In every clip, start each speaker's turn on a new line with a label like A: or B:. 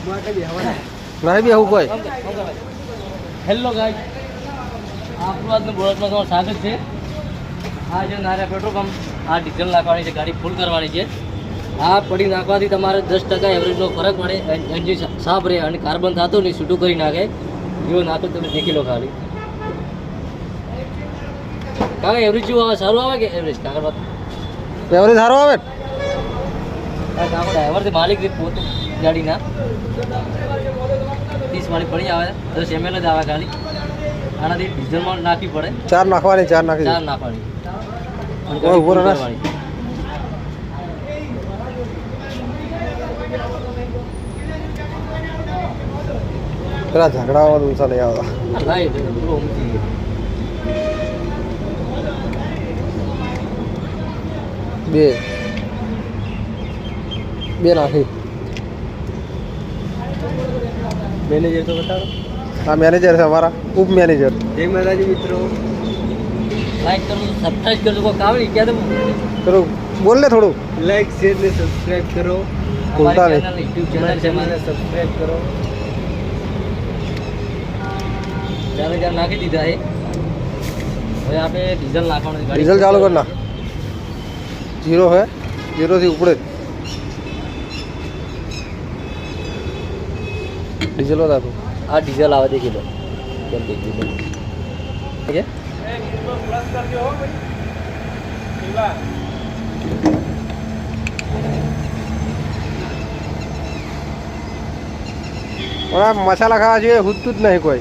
A: नहीं भी कोई
B: હેલો ગાઈસ આપણું આજનું બોલતમાં તમારું સ્વાગત છે. આ જે નારા પેટ્રોલ પંપ આ ડીઝલ નાખવાની છે, ગાડી ફૂલ કરવાની છે. આ પડી નાખવાથી તમારે 10% એવરેજનો ફરક પડે, એન્જિન સાફ રહે અને કાર્બન થતું નહીં, છૂટું કરી નાખે. જેવો નાખો તમે દેખી લો ખાલી. કાકા એવરેજ જેવું આવે, સારું આવે કે એવરેજ? કાકા
A: एवरेज सारो आवे
B: કાકા ડ્રાઈવરથી માલિક પોતે ગાડીના 30 વાળી પડી આવે, 10 ml જ આવે ખાલી. આનાથી ડીઝલમાં નાખવી પડે,
A: चार नाखवानी चार नाखी
B: ચાર નાખવાની.
A: ઓય ઉભો રહે. પેલા ઝઘડા વાળા ઊંચા નહીં આવતા બે બે નાખી.
B: મેનેજર તો બતાવો.
A: हाँ मैनेजर है हमारा, उप मैनेजर.
B: જય માતાજી મિત્રો, લાઈક કરો, સબસ્ક્રાઇબ કરજો. કોઈ કામ નહીં ક્યાં
A: चलो बोल ले थोड़ू.
B: લાઈક શેર ને સબસ્ક્રાઇબ કરો.
A: ભૂલતા નહીં.
B: યુટ્યુબ ચેનલ છે મને સબસ્ક્રાઇબ કરો. ચાર નાખી દીધા છે. હવે આપણે ડીઝલ નાખવાનું છે.
A: डीजल चालू करना. जीरो है, जीरो से ऊपर डीजल बता तू.
B: આ ડીઝલ આવે દેખી લો કેમ દેખી લો. ठीक है
A: और आप मसाला खावा चाहिए हुत नहीं कोई.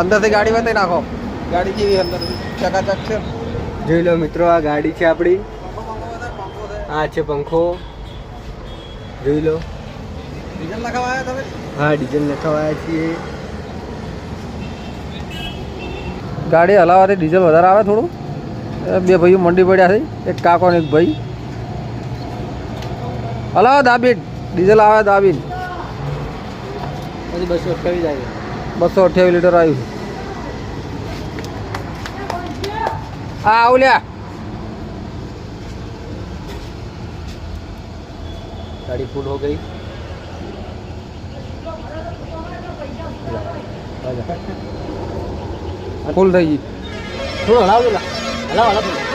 A: अंदर से गाड़ी में नाखो. गाड़ी की अंदर चकाचक છે.
B: જોઈ લો મિત્રો, આ ગાડી છે આપણી. આ છે પંખો, જોઈ લો.
A: डीजल नखावाया તમે?
B: હા ડીઝલ નખાવાયા છીએ.
A: ગાડી હલાવવાથી ડીઝલ વધારે આવે થોડું. બે ભાઈઓ મંડી પડ્યા છે, એક કાકો ને એક ભાઈ. હલાવો દાબીન, ડીઝલ આવે દાબીન.
B: પછી 228 આવી.
A: 228 લીટર આવ્યું છે. આ આવું લ્યા.
B: गाड़ी फुल हो गई.
A: ફૂલ થઈ ગઈ.
B: थोड़ा हलाओ, हलाओ हलाओ.